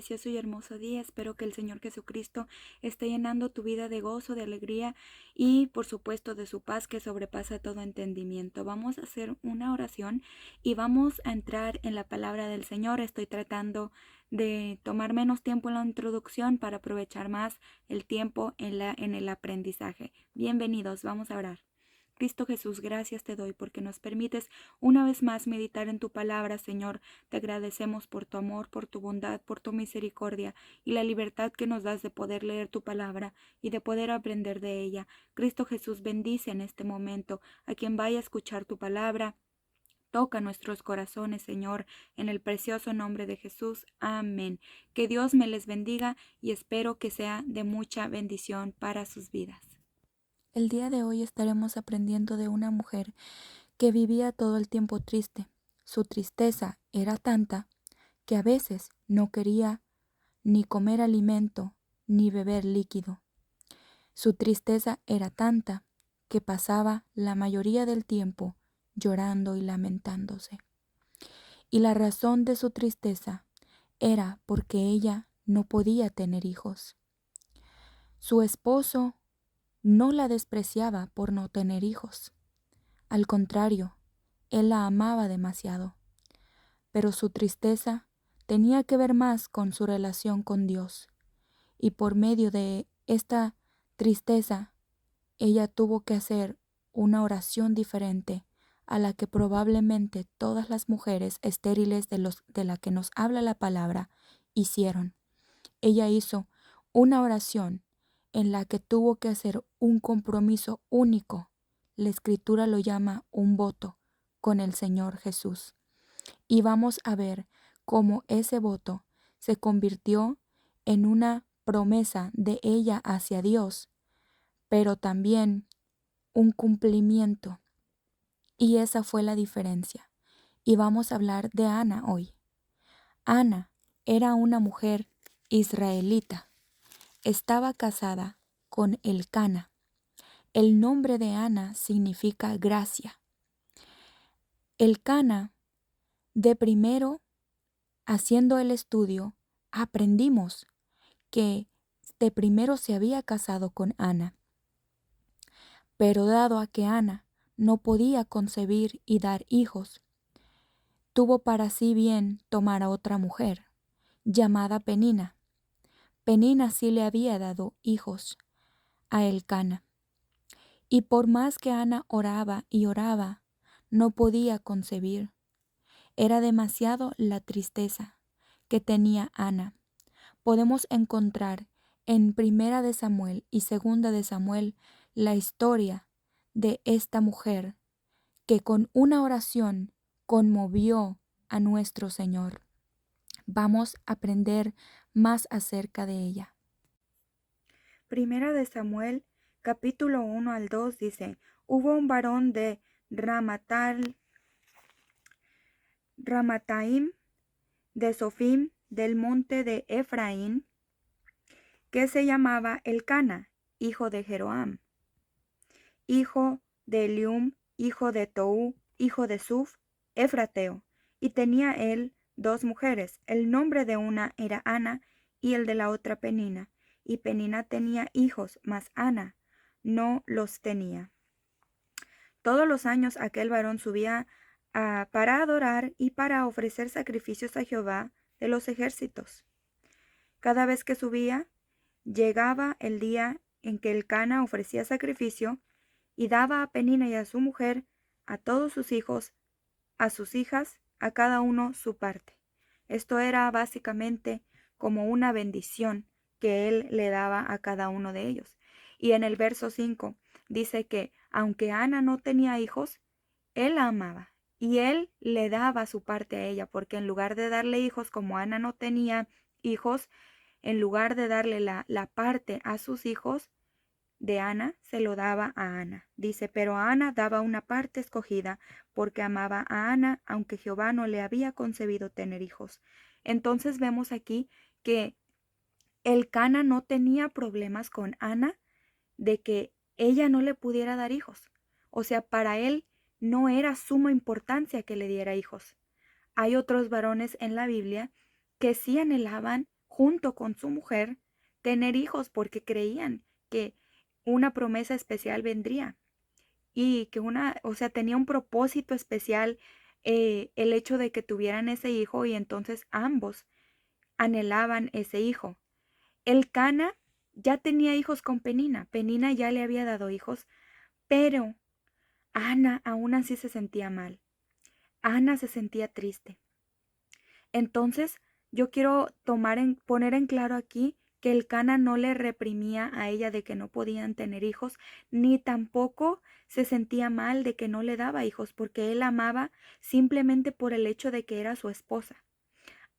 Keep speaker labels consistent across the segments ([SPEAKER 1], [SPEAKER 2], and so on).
[SPEAKER 1] precioso y hermoso día. Espero que el Señor Jesucristo esté llenando tu vida de gozo, de alegría y por supuesto de su paz que sobrepasa todo entendimiento. Vamos a hacer una oración y vamos a entrar en la palabra del Señor. Estoy tratando de tomar menos tiempo en la introducción para aprovechar más el tiempo en el aprendizaje. Bienvenidos, vamos a orar. Cristo Jesús, gracias te doy porque nos permites una vez más meditar en tu palabra, Señor. Te agradecemos por tu amor, por tu bondad, por tu misericordia y la libertad que nos das de poder leer tu palabra y de poder aprender de ella. Cristo Jesús, bendice en este momento a quien vaya a escuchar tu palabra. Toca nuestros corazones, Señor, en el precioso nombre de Jesús. Amén. Que Dios me les bendiga y espero que sea de mucha bendición para sus vidas. El día de hoy estaremos aprendiendo de una mujer que vivía todo el tiempo triste. Su tristeza era tanta que a veces no quería ni comer alimento ni beber líquido. Su tristeza era tanta que pasaba la mayoría del tiempo llorando y lamentándose. Y la razón de su tristeza era porque ella no podía tener hijos. Su esposo no la despreciaba por no tener hijos. Al contrario, él la amaba demasiado. Pero su tristeza tenía que ver más con su relación con Dios. Y por medio de esta tristeza, ella tuvo que hacer una oración diferente a la que probablemente todas las mujeres estériles de la que nos habla la palabra hicieron. Ella hizo una oración en la que tuvo que hacer un compromiso único. La Escritura lo llama un voto con el Señor Jesús. Y vamos a ver cómo ese voto se convirtió en una promesa de ella hacia Dios, pero también un cumplimiento. Y esa fue la diferencia. Y vamos a hablar de Ana hoy. Ana era una mujer israelita. Estaba casada con Elcana. El nombre de Ana significa gracia. Elcana, de primero, haciendo el estudio, aprendimos que de primero se había casado con Ana. Pero dado a que Ana no podía concebir y dar hijos, tuvo para sí bien tomar a otra mujer, llamada Penina. Penina sí le había dado hijos a Elcana. Y por más que Ana oraba y oraba, no podía concebir. Era demasiado la tristeza que tenía Ana. Podemos encontrar en Primera de Samuel y Segunda de Samuel la historia de esta mujer que con una oración conmovió a nuestro Señor. Vamos a aprender más acerca de ella. Primera de Samuel, capítulo 1 al 2 dice: Hubo un varón de Ramataim, de Sofim, del monte de Efraín, que se llamaba Elcana, hijo de Jeroam, hijo de Elium, hijo de Tou, hijo de Suf, efrateo, y tenía él 2 mujeres. El nombre de una era Ana y el de la otra Penina. Y Penina tenía hijos, mas Ana no los tenía. Todos los años aquel varón subía para adorar y para ofrecer sacrificios a Jehová de los ejércitos. Cada vez que subía, llegaba el día en que Elcana ofrecía sacrificio y daba a Penina y a su mujer, a todos sus hijos, a sus hijas, a cada uno su parte. Esto era básicamente como una bendición que él le daba a cada uno de ellos. Y en el verso 5 dice que aunque Ana no tenía hijos, él la amaba y él le daba su parte a ella, porque en lugar de darle hijos como Ana no tenía hijos, en lugar de darle la parte a sus hijos de Ana, se lo daba a Ana. Dice, pero a Ana daba una parte escogida porque amaba a Ana, aunque Jehová no le había concebido tener hijos. Entonces vemos aquí que Elcana no tenía problemas con Ana de que ella no le pudiera dar hijos. O sea, para él no era suma importancia que le diera hijos. Hay otros varones en la Biblia que sí anhelaban junto con su mujer, tener hijos porque creían que una promesa especial vendría y que o sea, tenía un propósito especial el hecho de que tuvieran ese hijo y entonces ambos anhelaban ese hijo. El Cana ya tenía hijos con Penina, Penina ya le había dado hijos, pero Ana aún así se sentía mal. Ana se sentía triste. Entonces, yo quiero poner en claro aquí que el Cana no le reprimía a ella de que no podían tener hijos, ni tampoco se sentía mal de que no le daba hijos, porque él amaba simplemente por el hecho de que era su esposa.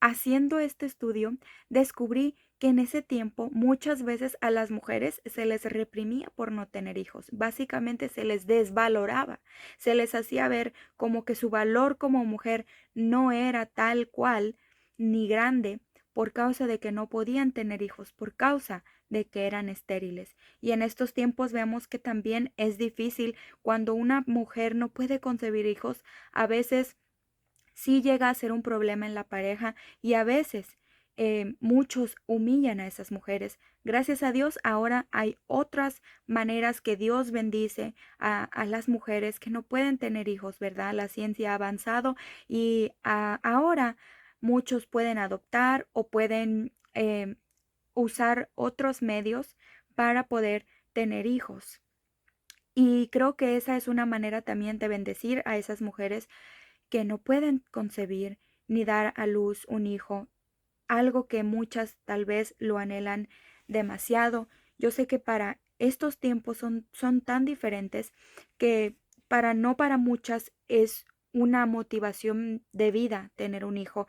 [SPEAKER 1] Haciendo este estudio, descubrí que en ese tiempo muchas veces a las mujeres se les reprimía por no tener hijos. Básicamente se les desvaloraba, se les hacía ver como que su valor como mujer no era tal cual ni grande por causa de que no podían tener hijos, por causa de que eran estériles. Y en estos tiempos vemos que también es difícil cuando una mujer no puede concebir hijos, a veces sí llega a ser un problema en la pareja y a veces muchos humillan a esas mujeres. Gracias a Dios ahora hay otras maneras que Dios bendice a las mujeres que no pueden tener hijos, ¿verdad? La ciencia ha avanzado y ahora muchos pueden adoptar o pueden usar otros medios para poder tener hijos. Y creo que esa es una manera también de bendecir a esas mujeres que no pueden concebir ni dar a luz un hijo, algo que muchas tal vez lo anhelan demasiado. Yo sé que para estos tiempos son tan diferentes que no para muchas es una motivación de vida tener un hijo.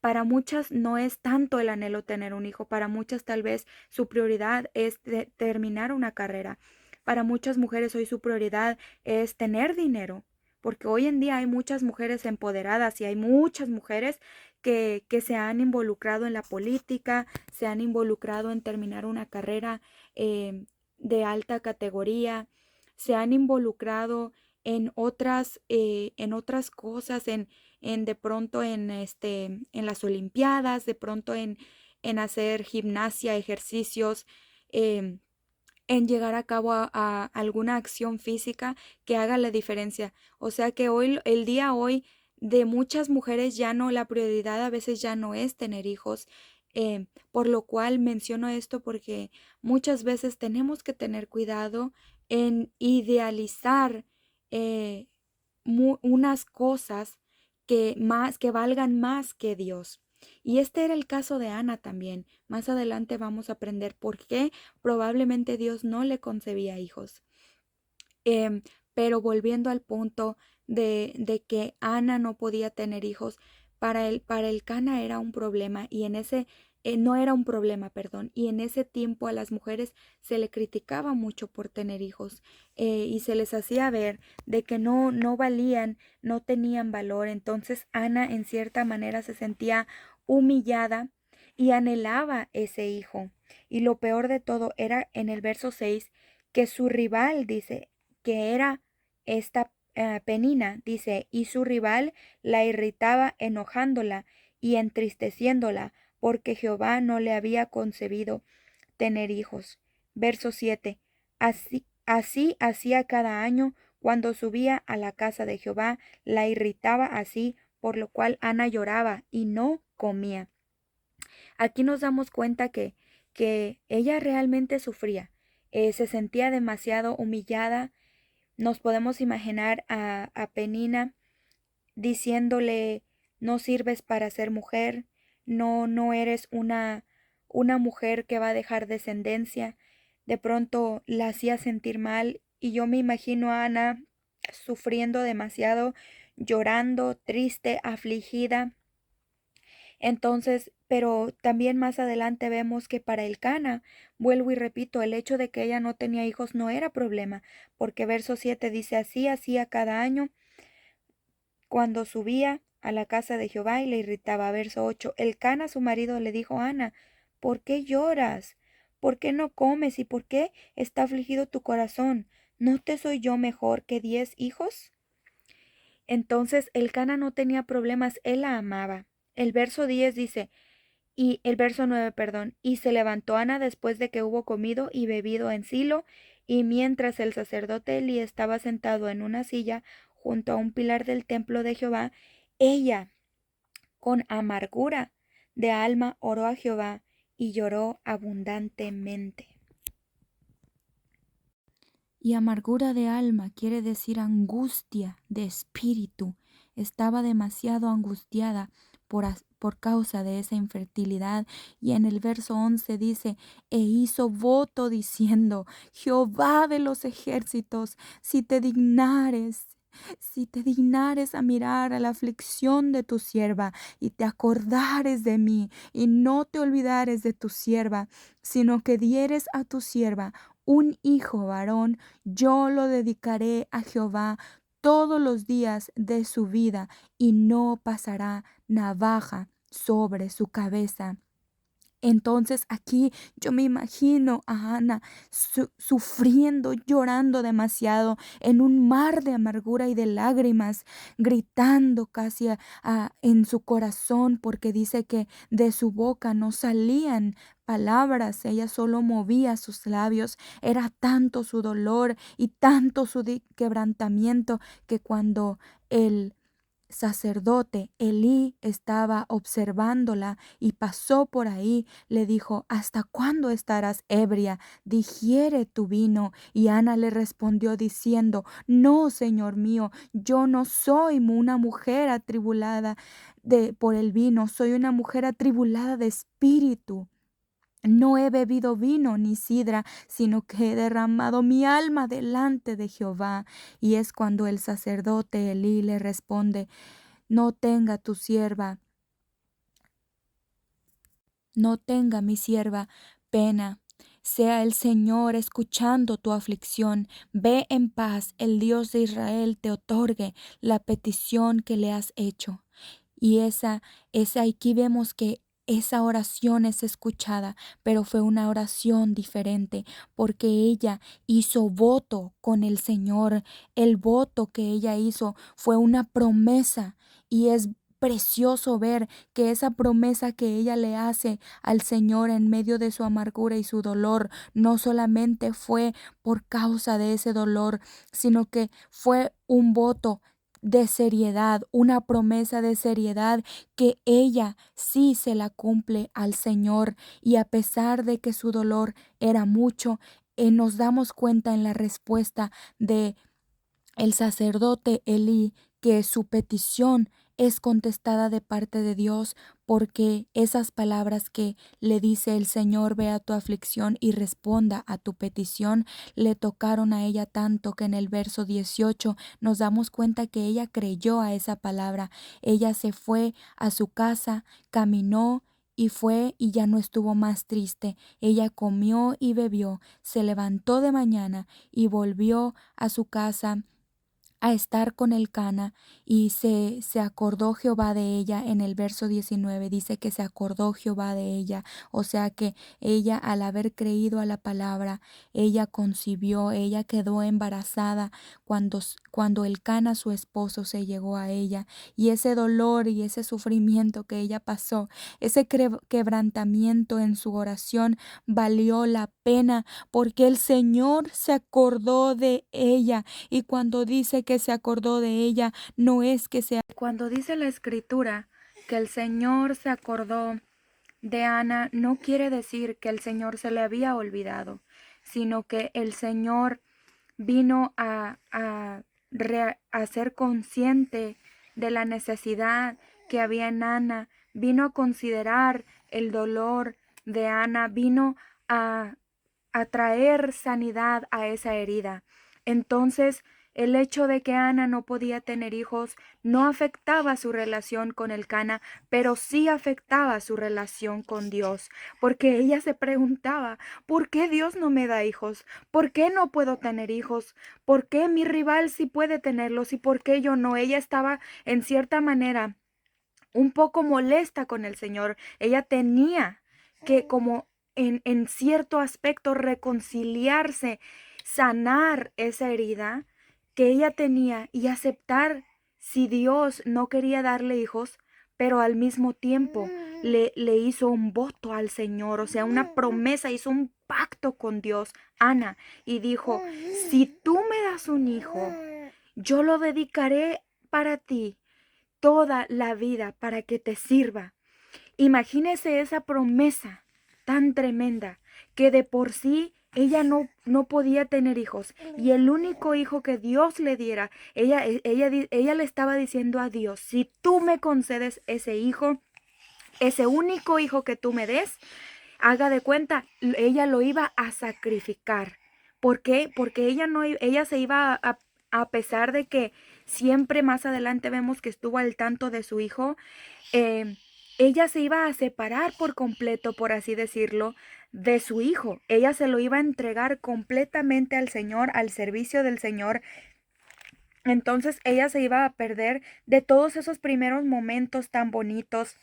[SPEAKER 1] Para muchas no es tanto el anhelo tener un hijo, para muchas tal vez su prioridad es terminar una carrera. Para muchas mujeres hoy su prioridad es tener dinero, porque hoy en día hay muchas mujeres empoderadas y hay muchas mujeres que se han involucrado en la política, se han involucrado en terminar una carrera de alta categoría, se han involucrado en otras cosas, en de pronto en las olimpiadas, de pronto en hacer gimnasia, ejercicios, em, en llegar a cabo a alguna acción física que haga la diferencia. O sea que hoy, el día hoy de muchas mujeres ya no, la prioridad a veces ya no es tener hijos. Por lo cual menciono esto porque muchas veces tenemos que tener cuidado en idealizar eh, unas cosas que valgan más que Dios. Y este era el caso de Ana también. Más adelante vamos a aprender por qué probablemente Dios no le concebía hijos. Em, pero volviendo al punto de que Ana no podía tener hijos, para el Cana era un problema y en ese, no era un problema, perdón, y en ese tiempo a las mujeres se le criticaba mucho por tener hijos y se les hacía ver de que no valían, no tenían valor. Entonces Ana en cierta manera se sentía humillada y anhelaba ese hijo. Y lo peor de todo era en el verso 6 que su rival, dice, que era esta Penina, dice, y su rival la irritaba enojándola y entristeciéndola, porque Jehová no le había concebido tener hijos. Verso 7. Así hacía cada año cuando subía a la casa de Jehová, la irritaba así, por lo cual Ana lloraba y no comía. Aquí nos damos cuenta que ella realmente sufría, se sentía demasiado humillada. Nos podemos imaginar a Penina diciéndole, no sirves para ser mujer, no eres una mujer que va a dejar descendencia. De pronto la hacía sentir mal y yo me imagino a Ana sufriendo demasiado, llorando, triste, afligida. Entonces, pero también más adelante vemos que para el Cana, vuelvo y repito, el hecho de que ella no tenía hijos no era problema, porque verso 7 dice así, hacía cada año cuando subía a la casa de Jehová y le irritaba. Verso 8, el Cana su marido le dijo a Ana, ¿por qué lloras? ¿Por qué no comes? ¿Y por qué está afligido tu corazón? ¿No te soy yo mejor que 10 hijos? Entonces el Cana no tenía problemas, él la amaba. El verso 10 dice, Y el verso 9, perdón. Y se levantó Ana después de que hubo comido y bebido en Silo, y mientras el sacerdote Elí estaba sentado en una silla junto a un pilar del templo de Jehová, ella con amargura de alma oró a Jehová y lloró abundantemente. Y amargura de alma quiere decir angustia de espíritu. Estaba demasiado angustiada por causa de esa infertilidad. Y en el verso 11 dice, e hizo voto diciendo, Jehová de los ejércitos, si te dignares a mirar a la aflicción de tu sierva y te acordares de mí y no te olvidares de tu sierva, sino que dieres a tu sierva un hijo varón, yo lo dedicaré a Jehová todos los días de su vida y no pasará navaja sobre su cabeza. Entonces aquí yo me imagino a Ana sufriendo, llorando demasiado en un mar de amargura y de lágrimas, gritando casi en su corazón porque dice que de su boca no salían palabras, ella solo movía sus labios. Era tanto su dolor y tanto su quebrantamiento que cuando el sacerdote Elí estaba observándola y pasó por ahí, le dijo, ¿hasta cuándo estarás ebria? Digiere tu vino. Y Ana le respondió diciendo, no, Señor mío, yo no soy una mujer atribulada por el vino, soy una mujer atribulada de espíritu. No he bebido vino ni sidra, sino que he derramado mi alma delante de Jehová. Y es cuando el sacerdote Elí le responde, no tenga mi sierva pena. Sea el Señor escuchando tu aflicción. Ve en paz, el Dios de Israel te otorgue la petición que le has hecho. Y esa aquí vemos que esa oración es escuchada, pero fue una oración diferente porque ella hizo voto con el Señor. El voto que ella hizo fue una promesa y es precioso ver que esa promesa que ella le hace al Señor en medio de su amargura y su dolor no solamente fue por causa de ese dolor, sino que fue un voto de seriedad, una promesa de seriedad que ella sí se la cumple al Señor. Y a pesar de que su dolor era mucho, nos damos cuenta en la respuesta de el sacerdote Elí que su petición es contestada de parte de Dios, porque esas palabras que le dice el Señor, vea tu aflicción y responda a tu petición, le tocaron a ella tanto que en el verso 18 nos damos cuenta que ella creyó a esa palabra. Ella se fue a su casa, caminó y fue y ya no estuvo más triste. Ella comió y bebió, se levantó de mañana y volvió a su casa a estar con el Cana, y se acordó Jehová de ella. En el verso 19 dice que se acordó Jehová de ella, o sea que ella, al haber creído a la palabra, ella concibió, ella quedó embarazada cuando el Cana, su esposo, se llegó a ella. Y ese dolor y ese sufrimiento que ella pasó, ese quebrantamiento en su oración valió la pena, porque el Señor se acordó de ella. Y cuando dice que se acordó de ella, no es que sea. Cuando dice la Escritura que el Señor se acordó de Ana, no quiere decir que el Señor se le había olvidado, sino que el Señor vino a ser consciente de la necesidad que había en Ana, vino a considerar el dolor de Ana, vino a traer sanidad a esa herida. Entonces, el hecho de que Ana no podía tener hijos no afectaba su relación con el Cana, pero sí afectaba su relación con Dios, porque ella se preguntaba, ¿por qué Dios no me da hijos? ¿Por qué no puedo tener hijos? ¿Por qué mi rival sí puede tenerlos y por qué yo no? Ella estaba en cierta manera un poco molesta con el Señor. Ella tenía que, como en cierto aspecto, reconciliarse, sanar esa herida que ella tenía y aceptar si Dios no quería darle hijos, pero al mismo tiempo le hizo un voto al Señor, o sea, una promesa, hizo un pacto con Dios, Ana, y dijo, si tú me das un hijo, yo lo dedicaré para ti toda la vida para que te sirva. Imagínese esa promesa tan tremenda que de por sí ella no podía tener hijos y el único hijo que Dios le diera, ella le estaba diciendo a Dios, si tú me concedes ese hijo, ese único hijo que tú me des, haga de cuenta, ella lo iba a sacrificar. ¿Por qué? Porque ella se iba a pesar de que siempre más adelante vemos que estuvo al tanto de su hijo, eh, ella se iba a separar por completo, por así decirlo, de su hijo. Ella se lo iba a entregar completamente al Señor, al servicio del Señor. Entonces ella se iba a perder de todos esos primeros momentos tan bonitos,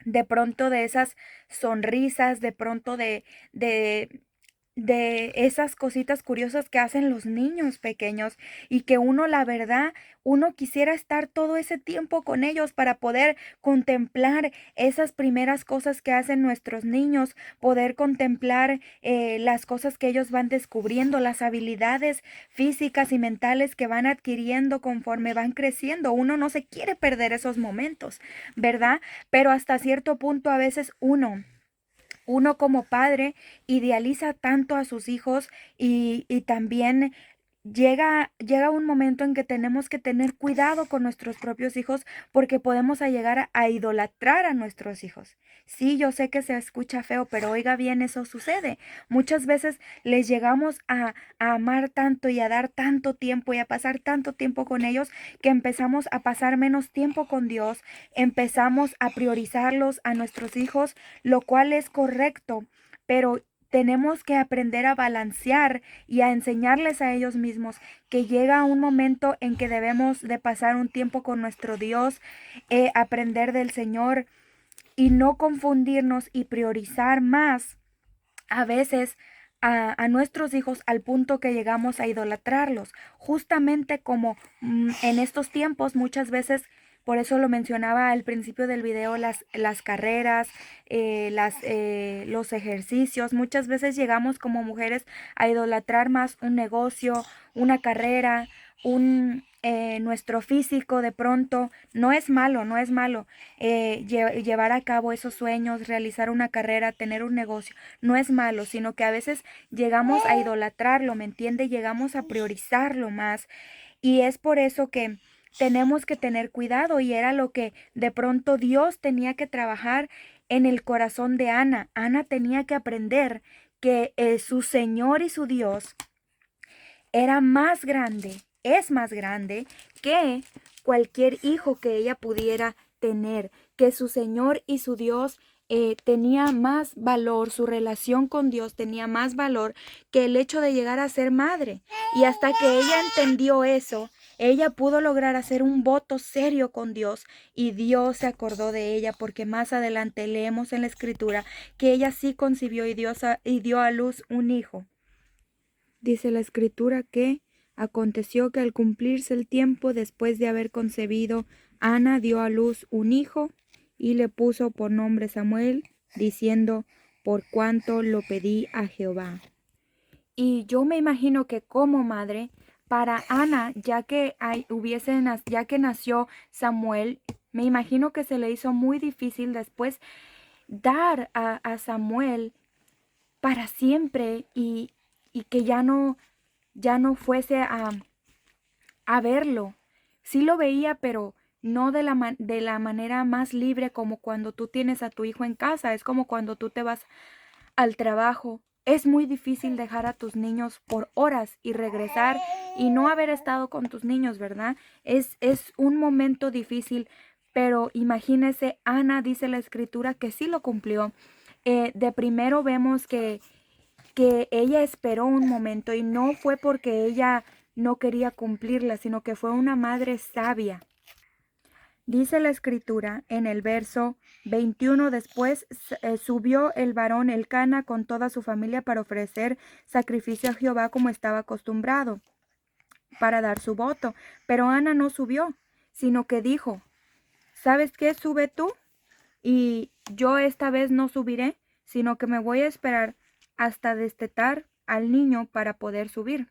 [SPEAKER 1] de pronto de esas sonrisas, de pronto de esas cositas curiosas que hacen los niños pequeños y que uno, la verdad, uno quisiera estar todo ese tiempo con ellos para poder contemplar esas primeras cosas que hacen nuestros niños, poder contemplar las cosas que ellos van descubriendo, las habilidades físicas y mentales que van adquiriendo conforme van creciendo. Uno no se quiere perder esos momentos, ¿verdad? Pero hasta cierto punto a veces uno como padre idealiza tanto a sus hijos y también llega un momento en que tenemos que tener cuidado con nuestros propios hijos porque podemos llegar a idolatrar a nuestros hijos. Sí, yo sé que se escucha feo, pero oiga bien, eso sucede. Muchas veces les llegamos a amar tanto y a dar tanto tiempo y a pasar tanto tiempo con ellos que empezamos a pasar menos tiempo con Dios, empezamos a priorizarlos a nuestros hijos, lo cual es correcto, pero tenemos que aprender a balancear y a enseñarles a ellos mismos que llega un momento en que debemos de pasar un tiempo con nuestro Dios, aprender del Señor y no confundirnos y priorizar más a veces a nuestros hijos al punto que llegamos a idolatrarlos. Justamente como en estos tiempos muchas veces, por eso lo mencionaba al principio del video, las carreras, los ejercicios, muchas veces llegamos como mujeres a idolatrar más un negocio, una carrera, nuestro físico de pronto. No es malo, no es malo llevar a cabo esos sueños, realizar una carrera, tener un negocio, no es malo, sino que a veces llegamos a idolatrarlo, ¿me entiende? Llegamos a priorizarlo más y es por eso que tenemos que tener cuidado y era lo que de pronto Dios tenía que trabajar en el corazón de Ana. Ana tenía que aprender que su Señor y su Dios era más grande, es más grande que cualquier hijo que ella pudiera tener, que su Señor y su Dios tenía más valor, su relación con Dios tenía más valor que el hecho de llegar a ser madre. Y hasta que ella entendió eso, ella pudo lograr hacer un voto serio con Dios y Dios se acordó de ella porque más adelante leemos en la escritura que ella sí concibió y dio a luz un hijo. Dice la escritura que aconteció que al cumplirse el tiempo después de haber concebido, Ana dio a luz un hijo y le puso por nombre Samuel, diciendo, por cuanto lo pedí a Jehová. Y yo me imagino que como madre, para Ana, ya que nació Samuel, me imagino que se le hizo muy difícil después dar a Samuel para siempre y que ya no fuese a verlo. Sí lo veía, pero no de la manera más libre como cuando tú tienes a tu hijo en casa. Es como cuando tú te vas al trabajo. Es muy difícil dejar a tus niños por horas y regresar y no haber estado con tus niños, ¿verdad? Es un momento difícil, pero imagínese, Ana dice la escritura que sí lo cumplió. De primero vemos que ella esperó un momento y no fue porque ella no quería cumplirla, sino que fue una madre sabia. Dice la escritura en el verso 21, después subió el varón Elcana con toda su familia para ofrecer sacrificio a Jehová como estaba acostumbrado, para dar su voto. Pero Ana no subió, sino que dijo, ¿sabes qué? Sube tú y yo esta vez no subiré, sino que me voy a esperar hasta destetar al niño para poder subir.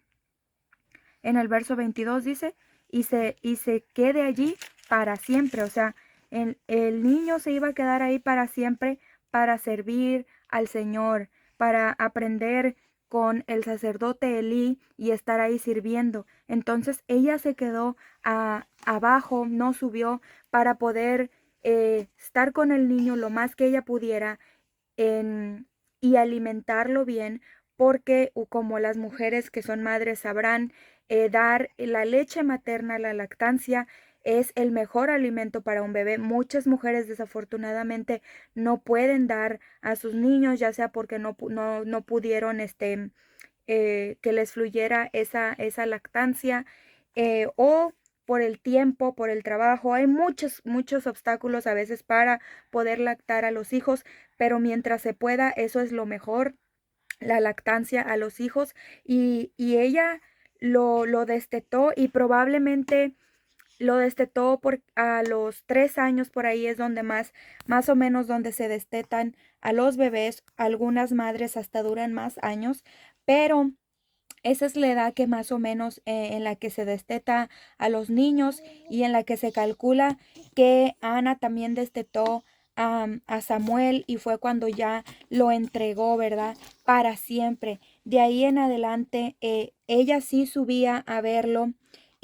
[SPEAKER 1] En el verso 22 dice, y se quede allí para siempre. O sea, el niño se iba a quedar ahí para siempre para servir al Señor, para aprender con el sacerdote Elí y estar ahí sirviendo. Entonces ella se quedó abajo, no subió para poder estar con el niño lo más que ella pudiera y alimentarlo bien, porque como las mujeres que son madres sabrán, dar la leche materna, la lactancia, es el mejor alimento para un bebé. Muchas mujeres desafortunadamente no pueden dar a sus niños, ya sea porque no pudieron que les fluyera esa lactancia, o por el tiempo, por el trabajo. Hay muchos obstáculos a veces para poder lactar a los hijos, pero mientras se pueda, eso es lo mejor, la lactancia a los hijos. Y ella lo destetó y probablemente lo destetó a los 3 años, por ahí es donde más o menos donde se destetan a los bebés. Algunas madres hasta duran más años, pero esa es la edad que más o menos en la que se desteta a los niños, y en la que se calcula que Ana también destetó a Samuel, y fue cuando ya lo entregó, ¿verdad? Para siempre. De ahí en adelante, ella sí subía a verlo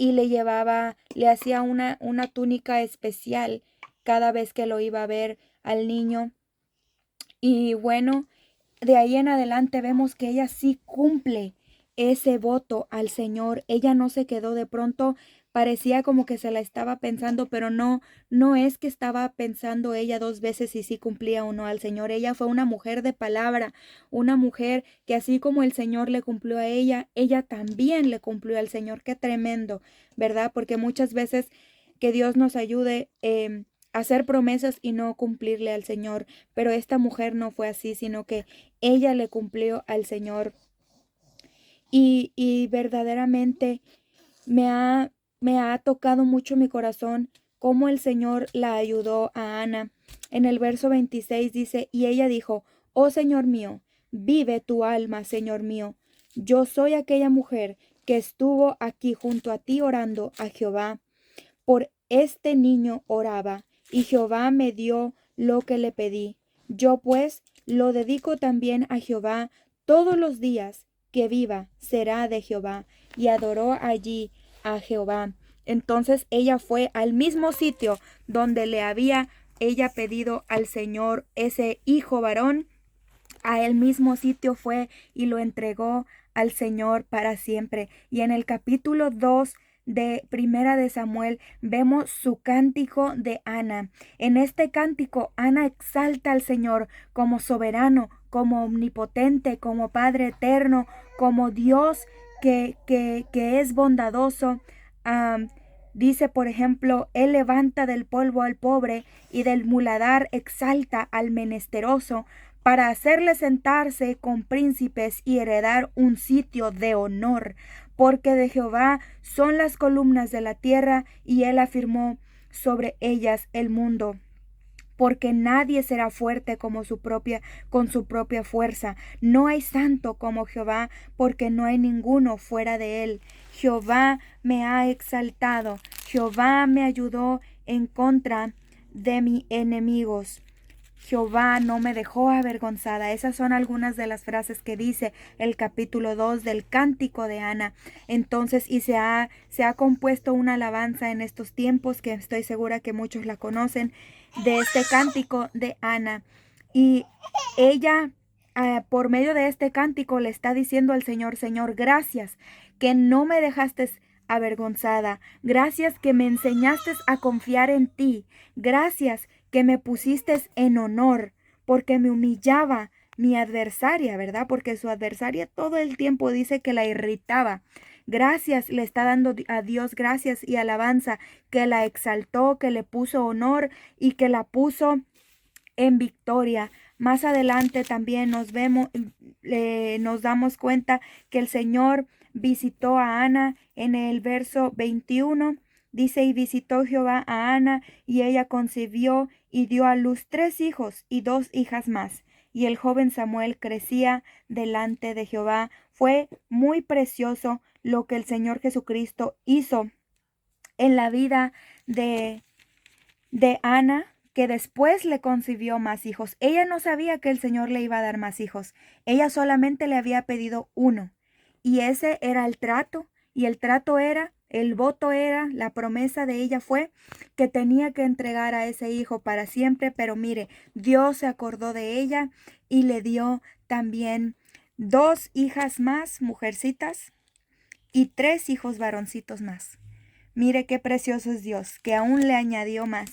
[SPEAKER 1] y le hacía una túnica especial cada vez que lo iba a ver al niño. Y bueno, de ahí en adelante vemos que ella sí cumple ese voto al Señor. Ella no se quedó, de pronto parecía como que se la estaba pensando, pero no es que estaba pensando ella dos veces si sí cumplía o no al Señor. Ella fue una mujer de palabra, una mujer que así como el Señor le cumplió a ella también le cumplió al Señor. Qué tremendo, ¿verdad? Porque muchas veces que Dios nos ayude a hacer promesas y no cumplirle al Señor, pero esta mujer no fue así, sino que ella le cumplió al Señor. Y verdaderamente me ha tocado mucho mi corazón cómo el Señor la ayudó a Ana. En el verso 26 dice, y ella dijo, oh Señor mío, vive tu alma, Señor mío. Yo soy aquella mujer que estuvo aquí junto a ti orando a Jehová. Por este niño oraba, y Jehová me dio lo que le pedí. Yo pues lo dedico también a Jehová todos los días que viva será de Jehová. Y adoró allí a Jehová. Entonces ella fue al mismo sitio donde le había ella pedido al Señor ese hijo varón. A el mismo sitio fue y lo entregó al Señor para siempre. Y en el capítulo 2 de Primera de Samuel vemos su cántico de Ana. En este cántico Ana exalta al Señor como soberano, como omnipotente, como Padre eterno, como Dios que es bondadoso. Dice, por ejemplo, Él levanta del polvo al pobre y del muladar exalta al menesteroso, para hacerle sentarse con príncipes y heredar un sitio de honor. Porque de Jehová son las columnas de la tierra, y Él afirmó sobre ellas el mundo. Porque nadie será fuerte con su propia fuerza. No hay santo como Jehová, porque no hay ninguno fuera de él. Jehová me ha exaltado, Jehová me ayudó en contra de mis enemigos. Jehová no me dejó avergonzada. Esas son algunas de las frases que dice el capítulo 2 del cántico de Ana. Entonces, y se ha compuesto una alabanza en estos tiempos, que estoy segura que muchos la conocen, de este cántico de Ana. Y ella, por medio de este cántico, le está diciendo al Señor, Señor, gracias que no me dejaste avergonzada. Gracias que me enseñaste a confiar en ti. Gracias que me pusiste en honor, porque me humillaba mi adversaria, ¿verdad? Porque su adversaria todo el tiempo dice que la irritaba. Gracias, le está dando a Dios gracias y alabanza, que la exaltó, que le puso honor y que la puso en victoria. Más adelante también nos damos cuenta que el Señor visitó a Ana en el verso 21. Dice, y visitó Jehová a Ana, y ella concibió y dio a luz 3 hijos y 2 hijas más. Y el joven Samuel crecía delante de Jehová. Fue muy precioso lo que el Señor Jesucristo hizo en la vida de Ana, que después le concibió más hijos. Ella no sabía que el Señor le iba a dar más hijos. Ella solamente le había pedido uno. Y ese era el trato. Y el trato era, el voto era, la promesa de ella fue que tenía que entregar a ese hijo para siempre. Pero mire, Dios se acordó de ella y le dio también 2 hijas más, mujercitas, y 3 hijos varoncitos más. Mire qué precioso es Dios, que aún le añadió más.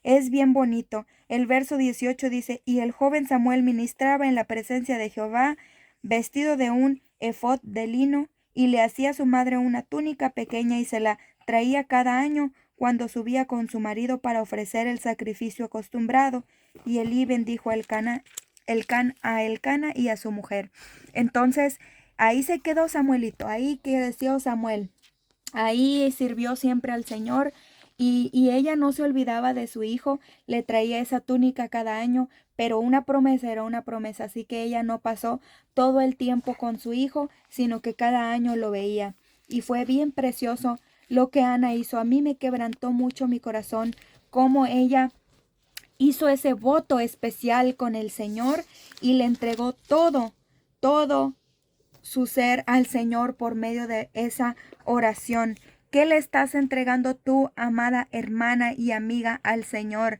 [SPEAKER 1] Es bien bonito. El verso 18 dice, y el joven Samuel ministraba en la presencia de Jehová, vestido de un efod de lino, y le hacía a su madre una túnica pequeña y se la traía cada año cuando subía con su marido para ofrecer el sacrificio acostumbrado. Y Elí bendijo a Elcana y a su mujer. Entonces, ahí se quedó Samuelito, ahí creció Samuel. Ahí sirvió siempre al Señor y ella no se olvidaba de su hijo, le traía esa túnica cada año, pero una promesa era una promesa, así que ella no pasó todo el tiempo con su hijo, sino que cada año lo veía. Y fue bien precioso lo que Ana hizo. A mí me quebrantó mucho mi corazón cómo ella hizo ese voto especial con el Señor y le entregó todo su ser al Señor por medio de esa oración. ¿Qué le estás entregando tú, amada hermana y amiga, al Señor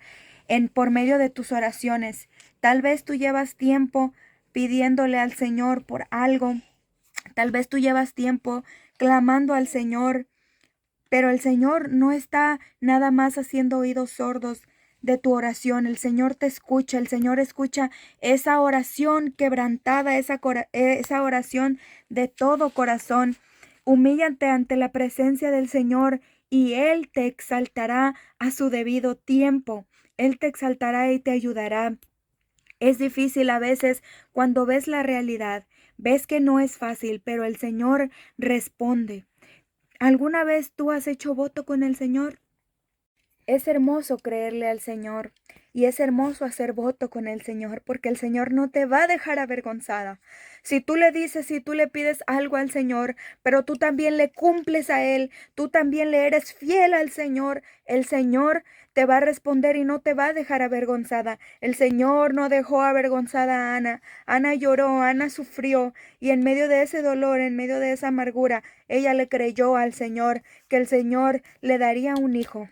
[SPEAKER 1] por medio de tus oraciones? Tal vez tú llevas tiempo pidiéndole al Señor por algo. Tal vez tú llevas tiempo clamando al Señor, pero el Señor no está nada más haciendo oídos sordos de tu oración. El Señor te escucha, el Señor escucha esa oración quebrantada, esa oración de todo corazón. Humíllate ante la presencia del Señor y Él te exaltará a su debido tiempo. Él te exaltará y te ayudará. Es difícil a veces cuando ves la realidad, ves que no es fácil, pero el Señor responde. ¿Alguna vez tú has hecho voto con el Señor? Es hermoso creerle al Señor y es hermoso hacer voto con el Señor porque el Señor no te va a dejar avergonzada. Si tú le dices, si tú le pides algo al Señor, pero tú también le cumples a Él, tú también le eres fiel al Señor, el Señor te va a responder y no te va a dejar avergonzada. El Señor no dejó avergonzada a Ana. Ana lloró, Ana sufrió y en medio de ese dolor, en medio de esa amargura, ella le creyó al Señor que el Señor le daría un hijo.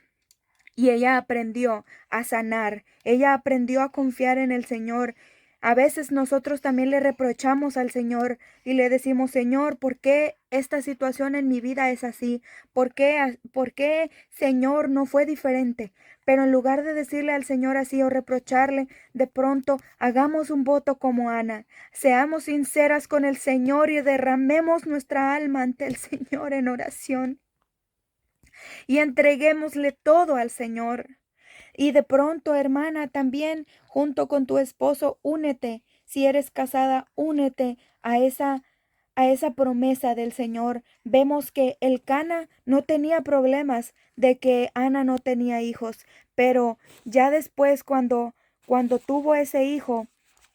[SPEAKER 1] Y ella aprendió a sanar, ella aprendió a confiar en el Señor. A veces nosotros también le reprochamos al Señor y le decimos, Señor, ¿por qué esta situación en mi vida es así? ¿Por qué, Señor, no fue diferente? Pero en lugar de decirle al Señor así o reprocharle, de pronto hagamos un voto como Ana. Seamos sinceras con el Señor y derramemos nuestra alma ante el Señor en oración. Y entreguémosle todo al Señor. Y de pronto, hermana, también junto con tu esposo, únete. Si eres casada, únete a esa promesa del Señor. Vemos que Elcana no tenía problemas de que Ana no tenía hijos, pero ya después cuando tuvo ese hijo,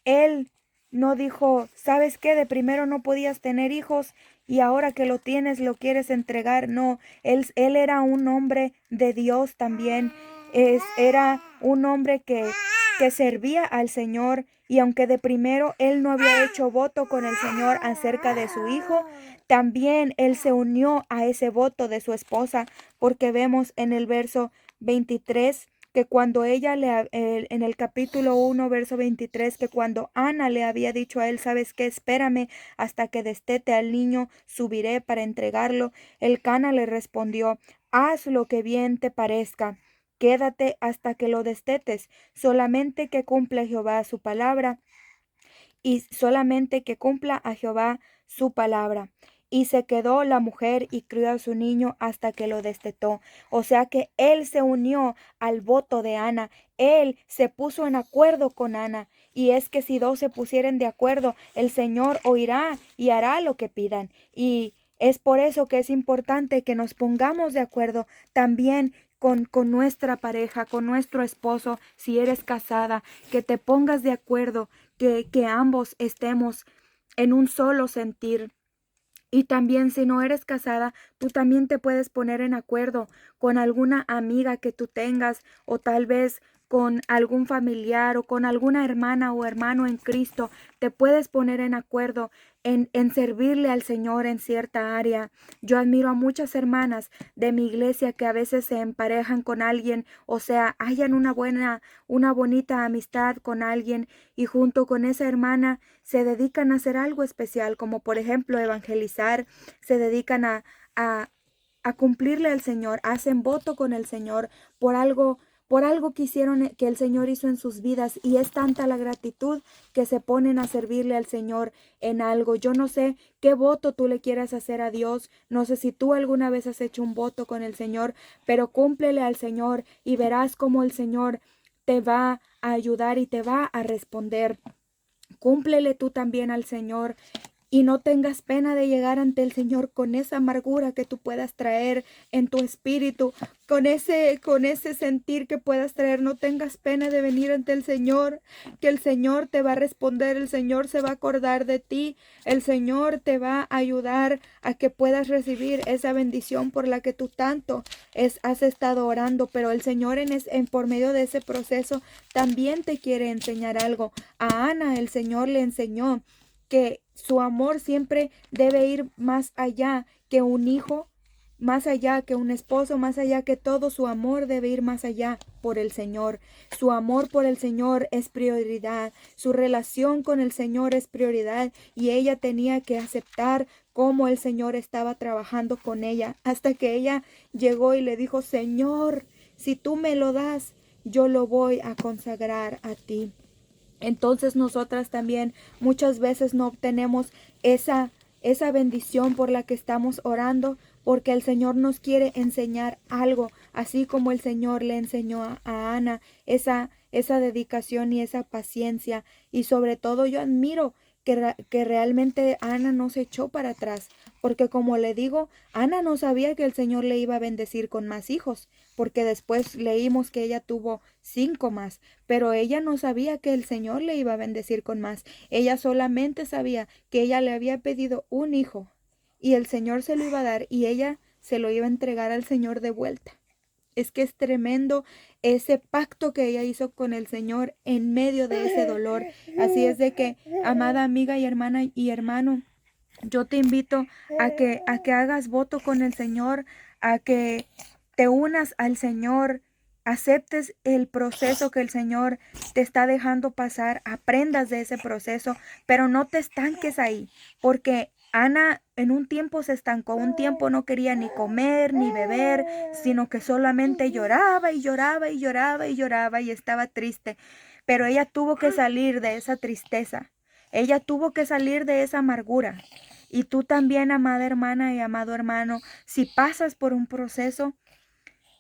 [SPEAKER 1] él no dijo, ¿sabes qué? De primero no podías tener hijos y ahora que lo tienes lo quieres entregar. No, él era un hombre de Dios también. Era un hombre que servía al Señor y aunque de primero él no había hecho voto con el Señor acerca de su hijo, también él se unió a ese voto de su esposa, porque vemos en el verso 23 que cuando en el capítulo 1, verso 23, que cuando Ana le había dicho a él, ¿sabes qué? Espérame hasta que destete al niño, subiré para entregarlo. Elcana le respondió, haz lo que bien te parezca. Quédate hasta que lo destetes, solamente que cumpla Jehová su palabra, y solamente que cumpla a Jehová su palabra. Y se quedó la mujer y crió a su niño hasta que lo destetó. O sea que él se unió al voto de Ana. Él se puso en acuerdo con Ana. Y es que si dos se pusieren de acuerdo, el Señor oirá y hará lo que pidan. Y Es por eso que es importante que nos pongamos de acuerdo también con nuestra pareja, con nuestro esposo, si eres casada, que te pongas de acuerdo, que ambos estemos en un solo sentir. Y también si no eres casada, tú también te puedes poner en acuerdo con alguna amiga que tú tengas o tal vez con algún familiar o con alguna hermana o hermano en Cristo. Te puedes poner en acuerdo en servirle al Señor en cierta área. Yo admiro a muchas hermanas de mi iglesia que a veces se emparejan con alguien, o sea, hayan una bonita amistad con alguien y junto con esa hermana se dedican a hacer algo especial, como por ejemplo evangelizar, se dedican a, a cumplirle al Señor, hacen voto con el Señor por algo que hicieron, que el Señor hizo en sus vidas, y es tanta la gratitud que se ponen a servirle al Señor en algo. Yo no sé qué voto tú le quieras hacer a Dios, no sé si tú alguna vez has hecho un voto con el Señor, pero cúmplele al Señor y verás cómo el Señor te va a ayudar y te va a responder. Cúmplele tú también al Señor y no tengas pena de llegar ante el Señor con esa amargura que tú puedas traer en tu espíritu, con ese sentir que puedas traer. No tengas pena de venir ante el Señor, que el Señor te va a responder, el Señor se va a acordar de ti, el Señor te va a ayudar a que puedas recibir esa bendición por la que tú tanto has estado orando. Pero el Señor por medio de ese proceso también te quiere enseñar algo. A Ana el Señor le enseñó que su amor siempre debe ir más allá que un hijo, más allá que un esposo, más allá que todo. Su amor debe ir más allá por el Señor. Su amor por el Señor es prioridad. Su relación con el Señor es prioridad. Y ella tenía que aceptar cómo el Señor estaba trabajando con ella, hasta que ella llegó y le dijo: Señor, si tú me lo das, yo lo voy a consagrar a ti. Entonces nosotras también muchas veces no obtenemos esa bendición por la que estamos orando, porque el Señor nos quiere enseñar algo, así como el Señor le enseñó a Ana esa dedicación y esa paciencia. Y sobre todo yo admiro que realmente Ana no se echó para atrás, porque como le digo, Ana no sabía que el Señor le iba a bendecir con más hijos, porque después leímos que ella tuvo 5 más, pero ella no sabía que el Señor le iba a bendecir con más. Ella solamente sabía que ella le había pedido un hijo y el Señor se lo iba a dar y ella se lo iba a entregar al Señor de vuelta. Es que es tremendo ese pacto que ella hizo con el Señor en medio de ese dolor. Así es de que, amada amiga y hermana y hermano, yo te invito a que hagas voto con el Señor, a que te unas al Señor, aceptes el proceso que el Señor te está dejando pasar, aprendas de ese proceso, pero no te estanques ahí, porque Ana en un tiempo se estancó, un tiempo no quería ni comer ni beber, sino que solamente lloraba y lloraba y lloraba y lloraba y estaba triste. Pero ella tuvo que salir de esa tristeza, ella tuvo que salir de esa amargura. Y tú también, amada hermana y amado hermano, si pasas por un proceso,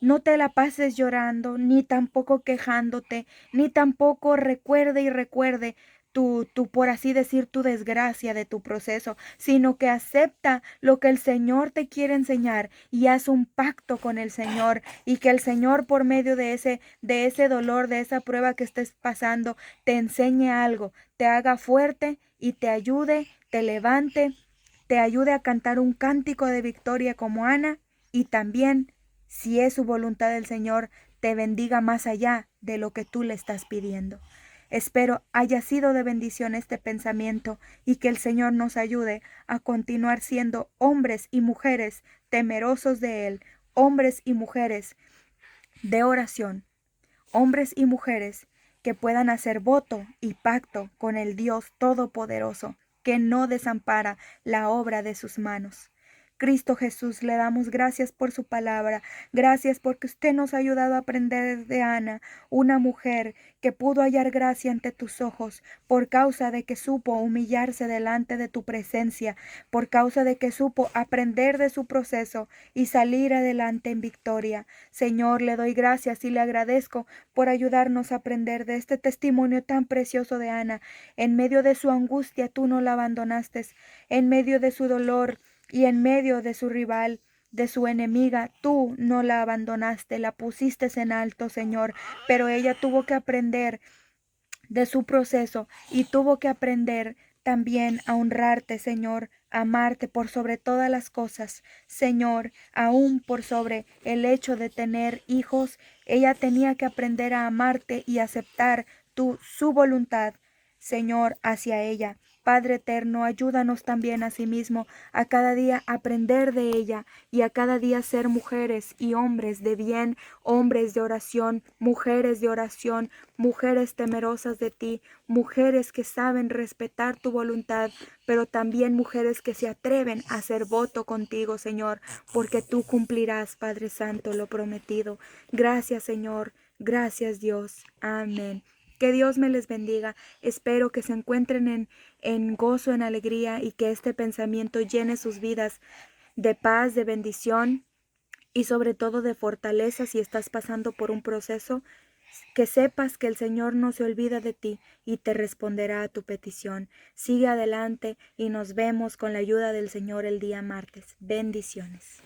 [SPEAKER 1] no te la pases llorando, ni tampoco quejándote, ni tampoco recuerde por así decir, tu desgracia de tu proceso, sino que acepta lo que el Señor te quiere enseñar y haz un pacto con el Señor, y que el Señor por medio de ese dolor, de esa prueba que estés pasando, te enseñe algo, te haga fuerte y te ayude, te levante, te ayude a cantar un cántico de victoria como Ana, y también, si es su voluntad del Señor, te bendiga más allá de lo que tú le estás pidiendo. Espero haya sido de bendición este pensamiento y que el Señor nos ayude a continuar siendo hombres y mujeres temerosos de Él, hombres y mujeres de oración, hombres y mujeres que puedan hacer voto y pacto con el Dios Todopoderoso, que no desampara la obra de sus manos. Cristo Jesús, le damos gracias por su palabra. Gracias porque usted nos ha ayudado a aprender de Ana, una mujer que pudo hallar gracia ante tus ojos por causa de que supo humillarse delante de tu presencia, por causa de que supo aprender de su proceso y salir adelante en victoria. Señor, le doy gracias y le agradezco por ayudarnos a aprender de este testimonio tan precioso de Ana. En medio de su angustia tú no la abandonaste, en medio de su dolor y en medio de su rival, de su enemiga, tú no la abandonaste, la pusiste en alto, Señor, pero ella tuvo que aprender de su proceso y tuvo que aprender también a honrarte, Señor, a amarte por sobre todas las cosas, Señor, aún por sobre el hecho de tener hijos, ella tenía que aprender a amarte y aceptar su voluntad, Señor, hacia ella. Padre eterno, ayúdanos también a sí mismo a cada día aprender de ella y a cada día ser mujeres y hombres de bien, hombres de oración, mujeres temerosas de ti, mujeres que saben respetar tu voluntad, pero también mujeres que se atreven a hacer voto contigo, Señor, porque tú cumplirás, Padre Santo, lo prometido. Gracias, Señor. Gracias, Dios. Amén. Que Dios me les bendiga. Espero que se encuentren en gozo, en alegría y que este pensamiento llene sus vidas de paz, de bendición y sobre todo de fortaleza si estás pasando por un proceso. Que sepas que el Señor no se olvida de ti y te responderá a tu petición. Sigue adelante y nos vemos con la ayuda del Señor el día martes. Bendiciones.